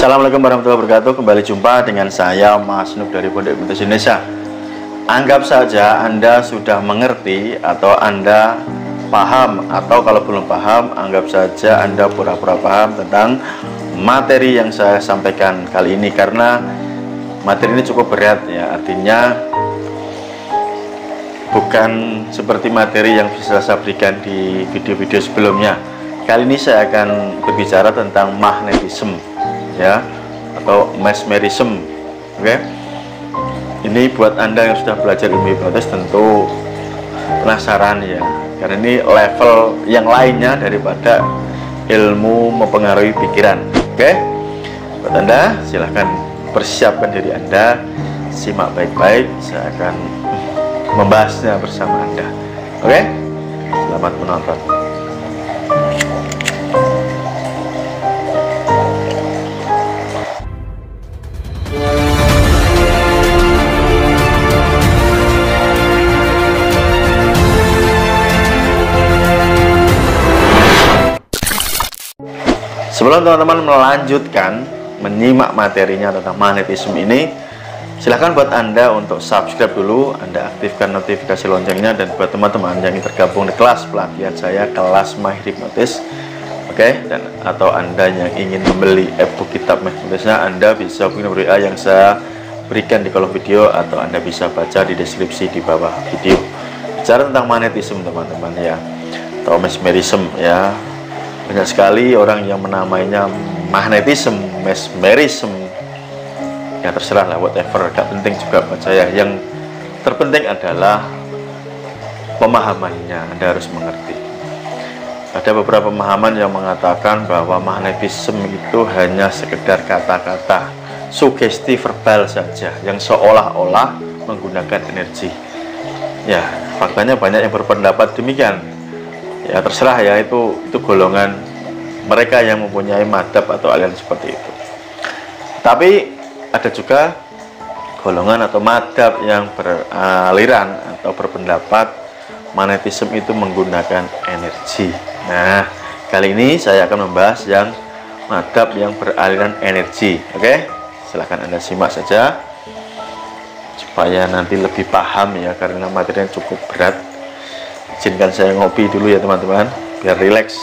Assalamualaikum warahmatullahi wabarakatuh. Kembali jumpa dengan saya Mas Nuk dari Pondok Hipnotis Indonesia. Anggap saja Anda sudah mengerti atau Anda paham, atau kalau belum paham, anggap saja Anda pura-pura paham tentang materi yang saya sampaikan kali ini, karena materi ini cukup berat ya. Artinya bukan seperti materi yang bisa saya berikan di video-video sebelumnya. Kali ini saya akan berbicara tentang magnetisme ya, atau mesmerism. Oke. Ini buat Anda yang sudah belajar ilmu hipnotis tentu penasaran ya, karena ini level yang lainnya daripada ilmu mempengaruhi pikiran. Oke. Buat Anda silahkan persiapkan diri Anda, simak baik-baik, saya akan membahasnya bersama Anda. Oke. Selamat menonton. Sebelum teman-teman melanjutkan menyimak materinya tentang magnetisme ini, silahkan buat Anda untuk subscribe dulu, Anda aktifkan notifikasi loncengnya, dan buat teman-teman yang ingin tergabung di kelas pelatihan saya, kelas Mahir Hipnotis, oke, dan atau Anda yang ingin membeli e-book kitab hipnotisnya, Anda bisa hubungi nomor WA yang saya berikan di kolom video, atau Anda bisa baca di deskripsi di bawah video. Bicara tentang magnetisme teman-teman ya, atau mesmerism ya. Banyak sekali orang yang menamainya magnetisme, mesmerism, ya terserah lah, whatever, gak penting juga buat saya. Yang terpenting adalah pemahamannya, Anda harus mengerti. Ada beberapa pemahaman yang mengatakan bahwa magnetisme itu hanya sekedar kata-kata sugesti verbal saja yang seolah-olah menggunakan energi. Ya, faktanya banyak yang berpendapat demikian. Ya terserah ya, itu golongan mereka yang mempunyai madhab atau aliran seperti itu. Tapi ada juga golongan atau madhab yang beraliran atau berpendapat magnetisme itu menggunakan energi. Nah, kali ini saya akan membahas yang madhab yang beraliran energi. Oke, silahkan Anda simak saja supaya nanti lebih paham ya, karena materinya cukup berat. Izinkan saya ngopi dulu ya teman-teman, biar rileks.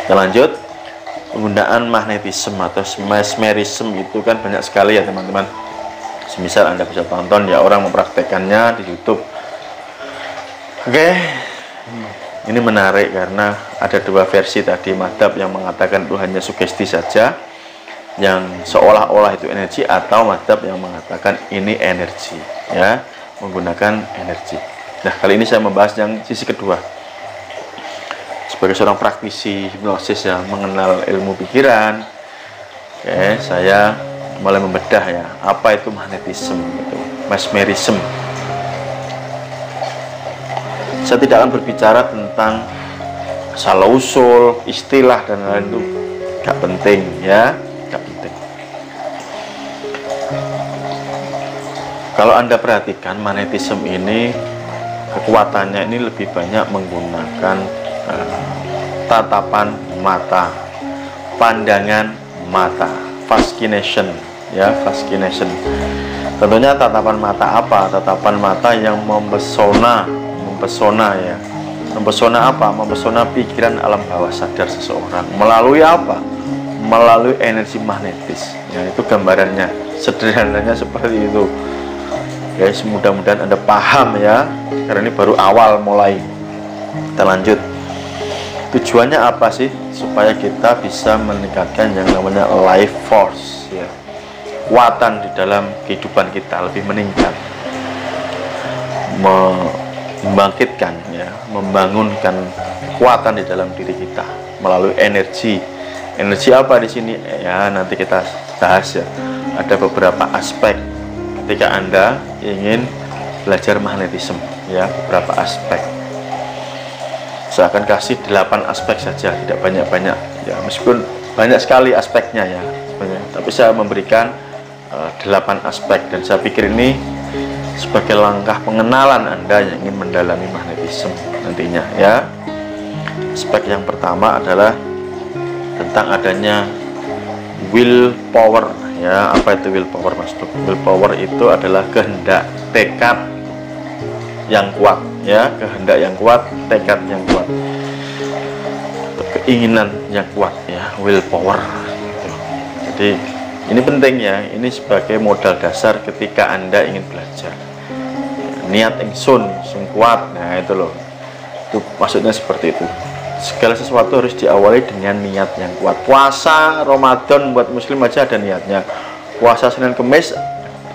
Kita lanjut. Penggunaan magnetisme atau mesmerism itu kan banyak sekali ya teman-teman. Semisal Anda bisa tonton ya orang mempraktekannya di YouTube. Oke, ini menarik karena ada dua versi tadi, madhab yang mengatakan itu hanya sugesti saja, yang seolah-olah itu energi, atau madhab yang mengatakan ini energi ya, menggunakan energi. Nah, kali ini saya membahas yang sisi kedua. Sebagai seorang praktisi hipnosis yang mengenal ilmu pikiran, oke, saya mulai membedah ya, apa itu magnetisme, itu mesmerism. Saya tidak akan berbicara tentang asal usul, istilah dan lain-lain, itu gak penting ya. Penting. Kalau Anda perhatikan, magnetisme ini kekuatannya ini lebih banyak menggunakan tatapan mata, pandangan mata, fascination ya, fascination. Tentunya tatapan mata apa? Tatapan mata yang mempesona ya. Mempesona apa? Mempesona pikiran alam bawah sadar seseorang. Melalui apa? Melalui energi magnetis ya, itu gambarannya, sederhananya seperti itu guys. Mudah-mudahan Anda paham ya, karena ini baru awal mulai. Kita lanjut. Tujuannya apa sih? Supaya kita bisa meningkatkan yang namanya life force ya, kekuatan di dalam kehidupan kita lebih meningkat, membangkitkan ya, membangunkan kekuatan di dalam diri kita melalui energi. Energi apa di sini? Ya, nanti kita bahas ya. Ada beberapa aspek ketika Anda ingin belajar magnetisme ya, beberapa aspek. Saya akan kasih 8 aspek saja, tidak banyak-banyak ya, meskipun banyak sekali aspeknya ya sebenarnya. Tapi saya memberikan 8 aspek, dan saya pikir ini sebagai langkah pengenalan Anda yang ingin mendalami magnetisme nantinya ya. Aspek yang pertama adalah tentang adanya willpower ya. Apa itu willpower, Mas? Willpower itu adalah kehendak, tekad yang kuat ya, kehendak yang kuat, tekad yang kuat, keinginan yang kuat ya, willpower. Jadi ini penting ya, ini sebagai modal dasar ketika Anda ingin belajar. Niat ingsun sing kuat, nah itu loh, itu maksudnya seperti itu. Segala sesuatu harus diawali dengan niat yang kuat. Puasa Ramadan buat muslim aja ada niatnya, puasa Senin Kemis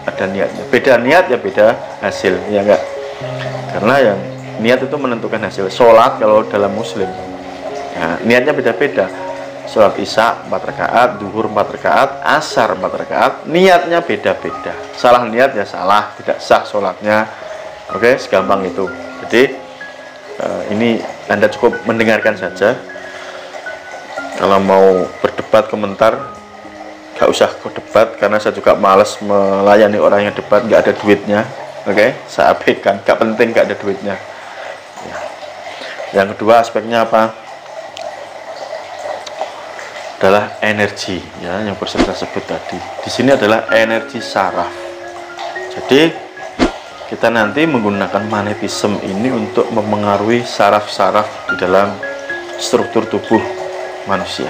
ada niatnya. Beda niat ya beda hasil ya enggak, karena yang niat itu menentukan hasil. Sholat kalau dalam muslim ya, niatnya beda-beda. Sholat isya 4 rakaat, duhur 4 rakaat, asar 4 rakaat, niatnya beda-beda. Salah niat ya salah, tidak sah sholatnya. Oke, segampang itu. Jadi ini Anda cukup mendengarkan saja. Kalau mau berdebat komentar, gak usah debat, karena saya juga males melayani orang yang debat gak ada duitnya. Oke, saya abaikan, gak penting, gak ada duitnya ya. Yang kedua aspeknya apa? Adalah energi ya, yang bisa saya sebut tadi. Di sini adalah energi saraf. Jadi kita nanti menggunakan magnetisme ini untuk memengaruhi saraf-saraf di dalam struktur tubuh manusia.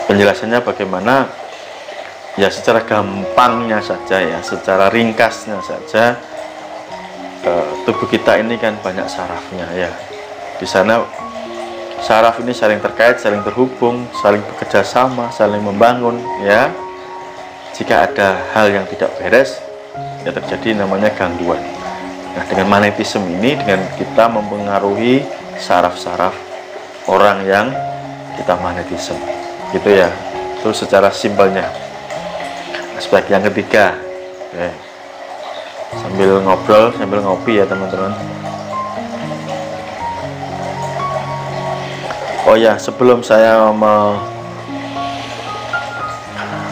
Penjelasannya bagaimana? Ya secara gampangnya saja ya, secara ringkasnya saja, tubuh kita ini kan banyak sarafnya ya. Di sana saraf ini saling terkait, saling terhubung, saling bekerja sama, saling membangun ya. Jika ada hal yang tidak beres, ya terjadi namanya gangguan. Nah, dengan magnetisme ini, dengan kita mempengaruhi saraf-saraf orang yang kita magnetisme, gitu ya. Itu secara simpelnya. Aspek yang ketiga, oke. Sambil ngobrol, sambil ngopi ya teman-teman. Oh ya, sebelum saya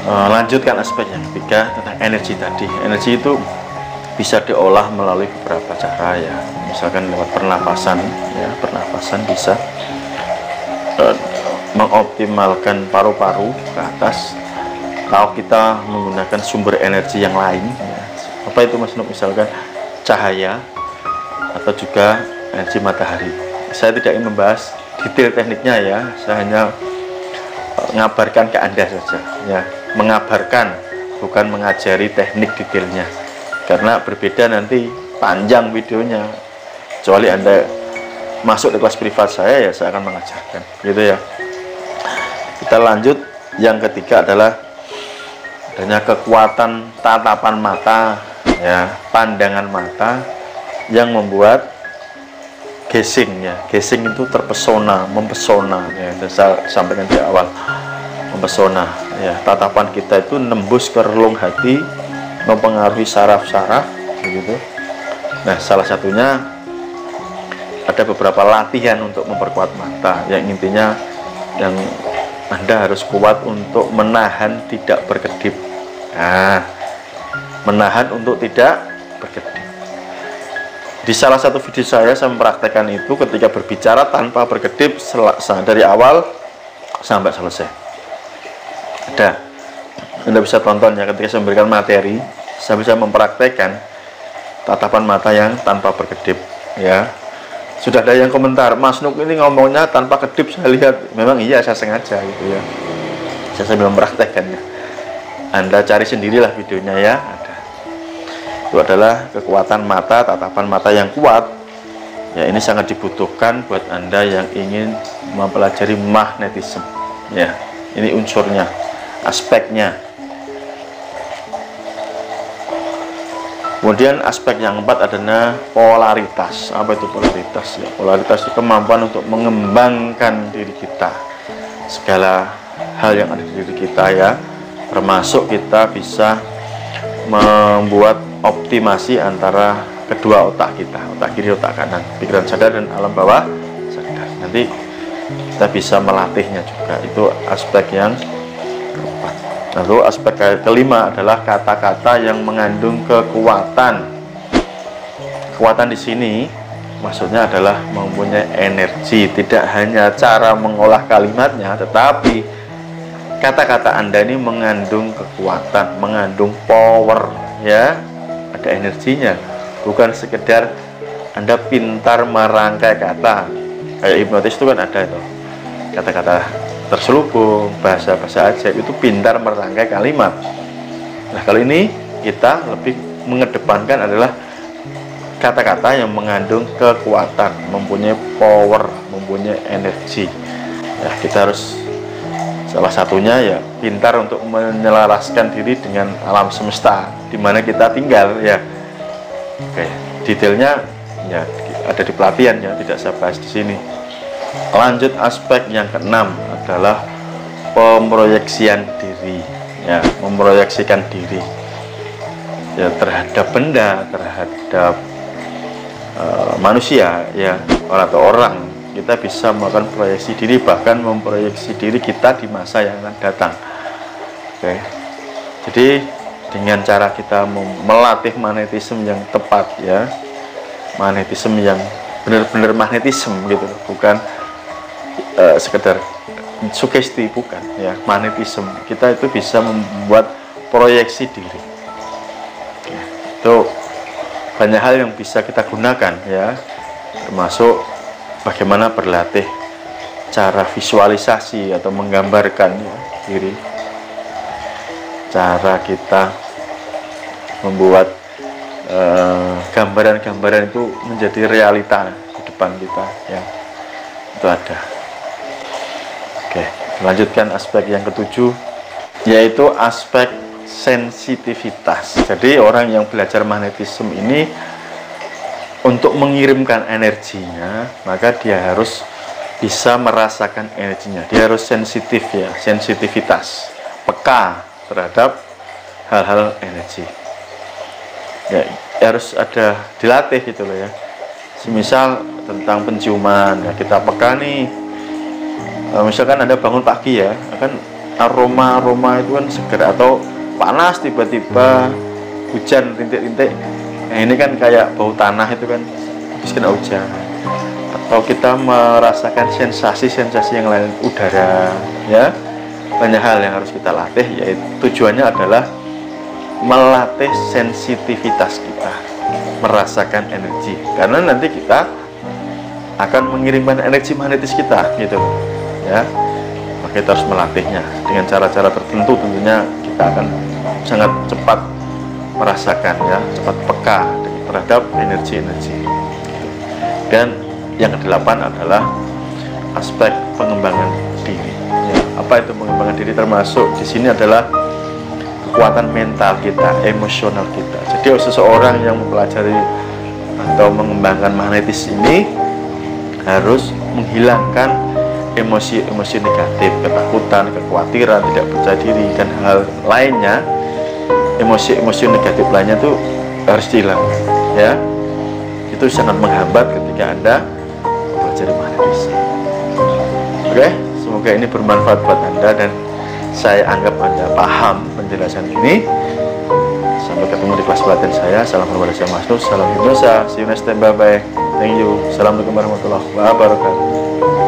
lanjutkan aspek yang ketiga tentang energi tadi. Energi itu bisa diolah melalui beberapa cara ya. Misalkan lewat pernapasan ya, pernapasan bisa mengoptimalkan paru-paru ke atas. Kalau kita menggunakan sumber energi yang lain ya. Apa itu Mas Nuk? Misalkan cahaya atau juga energi matahari. Saya tidak ingin membahas detail tekniknya ya, saya hanya mengabarkan ke Anda saja ya, mengabarkan, bukan mengajari teknik detailnya, karena berbeda nanti panjang videonya. Kecuali Anda masuk di kelas privat saya ya, saya akan mengajarkan gitu ya. Kita lanjut. Yang ketiga adalah adanya kekuatan tatapan mata ya, pandangan mata yang membuat gazing ya. Gazing itu terpesona, mempesona ya, saya sampaikan di awal, mempesona ya. Tatapan kita itu nembus ke relung hati, mempengaruhi saraf-saraf begitu. Nah, salah satunya ada beberapa latihan untuk memperkuat mata yang intinya yang Anda harus kuat untuk menahan tidak berkedip. Nah, menahan untuk tidak berkedip. Di salah satu video saya mempraktekkan itu ketika berbicara tanpa berkedip dari awal sampai selesai. Ada, Anda bisa tonton ya, ketika saya memberikan materi, saya bisa mempraktekkan tatapan mata yang tanpa berkedip ya. Sudah ada yang komentar, Mas Nuk ini ngomongnya tanpa kedip, saya lihat. Memang iya, saya sengaja gitu ya, saya sambil mempraktekkannya. Anda cari sendirilah videonya ya, ada. Itu adalah kekuatan mata, tatapan mata yang kuat ya. Ini sangat dibutuhkan buat Anda yang ingin mempelajari magnetisme ya. Ini unsurnya, aspeknya. Kemudian aspek yang keempat adalah polaritas. Apa itu polaritas? Ya, polaritas itu kemampuan untuk mengembangkan diri kita, segala hal yang ada di diri kita ya, termasuk kita bisa membuat optimasi antara kedua otak kita, otak kiri, otak kanan, pikiran sadar dan alam bawah sadar. Nanti kita bisa melatihnya juga. Itu aspek yang keempat. Lalu aspek kelima adalah kata-kata yang mengandung kekuatan. Kekuatan di sini maksudnya adalah mempunyai energi, tidak hanya cara mengolah kalimatnya, tetapi kata-kata Anda ini mengandung kekuatan, mengandung power, ya, ada energinya, bukan sekedar Anda pintar merangkai kata. Kayak hipnotis itu kan ada itu kata-kata terselubung, bahasa-bahasa ajaib, itu pintar merangkai kalimat. Nah, kalau ini kita lebih mengedepankan adalah kata-kata yang mengandung kekuatan, mempunyai power, mempunyai energi. Ya, kita harus salah satunya ya pintar untuk menyelaraskan diri dengan alam semesta di mana kita tinggal, ya. Oke, detailnya ya ada di pelatihan, ya, tidak saya bahas di sini. Lanjut, aspek yang keenam adalah pemproyeksian diri, ya, memproyeksikan diri, ya, terhadap benda, terhadap manusia, ya, atau orang. Kita bisa melakukan proyeksi diri, bahkan memproyeksi diri kita di masa yang akan datang. Oke, jadi dengan cara kita melatih magnetisme yang tepat, ya, magnetisme yang benar-benar magnetisme gitu, bukan sekedar sugesti, bukan, ya, magnetisme. Kita itu bisa membuat proyeksi diri. Oke, itu banyak hal yang bisa kita gunakan, ya, termasuk bagaimana berlatih cara visualisasi atau menggambarkan, ya, diri, cara kita membuat gambaran-gambaran itu menjadi realita di depan kita, ya, itu ada. Oke, lanjutkan aspek yang ketujuh, yaitu aspek sensitivitas. Jadi orang yang belajar magnetisme ini untuk mengirimkan energinya, maka dia harus bisa merasakan energinya. Dia harus sensitif, ya, sensitivitas, peka terhadap hal-hal energi. Ya, harus ada dilatih gitu loh, ya. Semisal tentang penciuman, ya, kita peka nih. Misalkan Anda bangun pagi, ya, kan aroma itu kan segar, atau panas tiba-tiba hujan rintik-rintik. Nah, ini kan kayak bau tanah itu kan habis kena hujan. Atau kita merasakan sensasi-sensasi yang lain, udara, ya. Banyak hal yang harus kita latih, yaitu tujuannya adalah melatih sensitivitas kita, merasakan energi. Karena nanti kita akan mengirimkan energi magnetis kita, gitu, ya. Maka kita harus melatihnya dengan cara-cara tertentu. Tentunya kita akan sangat cepat merasakan, ya, cepat peka terhadap energi-energi. Dan yang kedelapan adalah aspek pengembangan diri, ya. Apa itu pengembangan diri? Termasuk di sini adalah kekuatan mental kita, emosional kita. Jadi seseorang yang mempelajari atau mengembangkan magnetis ini harus menghilangkan emosi-emosi negatif, ketakutan, kekhawatiran, tidak percaya diri, dan hal lainnya. Emosi-emosi negatif lainnya itu harus dihilangkan, ya. Itu sangat menghambat ketika Anda belajar magnetisme. Oke, semoga ini bermanfaat buat Anda dan saya anggap Anda paham penjelasan ini. Sampai ketemu di kelas pelatihan saya. Salam hormat dari Mas Nur, salam hipnosa. See you next time, bye bye. Thank you. Assalamualaikum warahmatullahi wabarakatuh.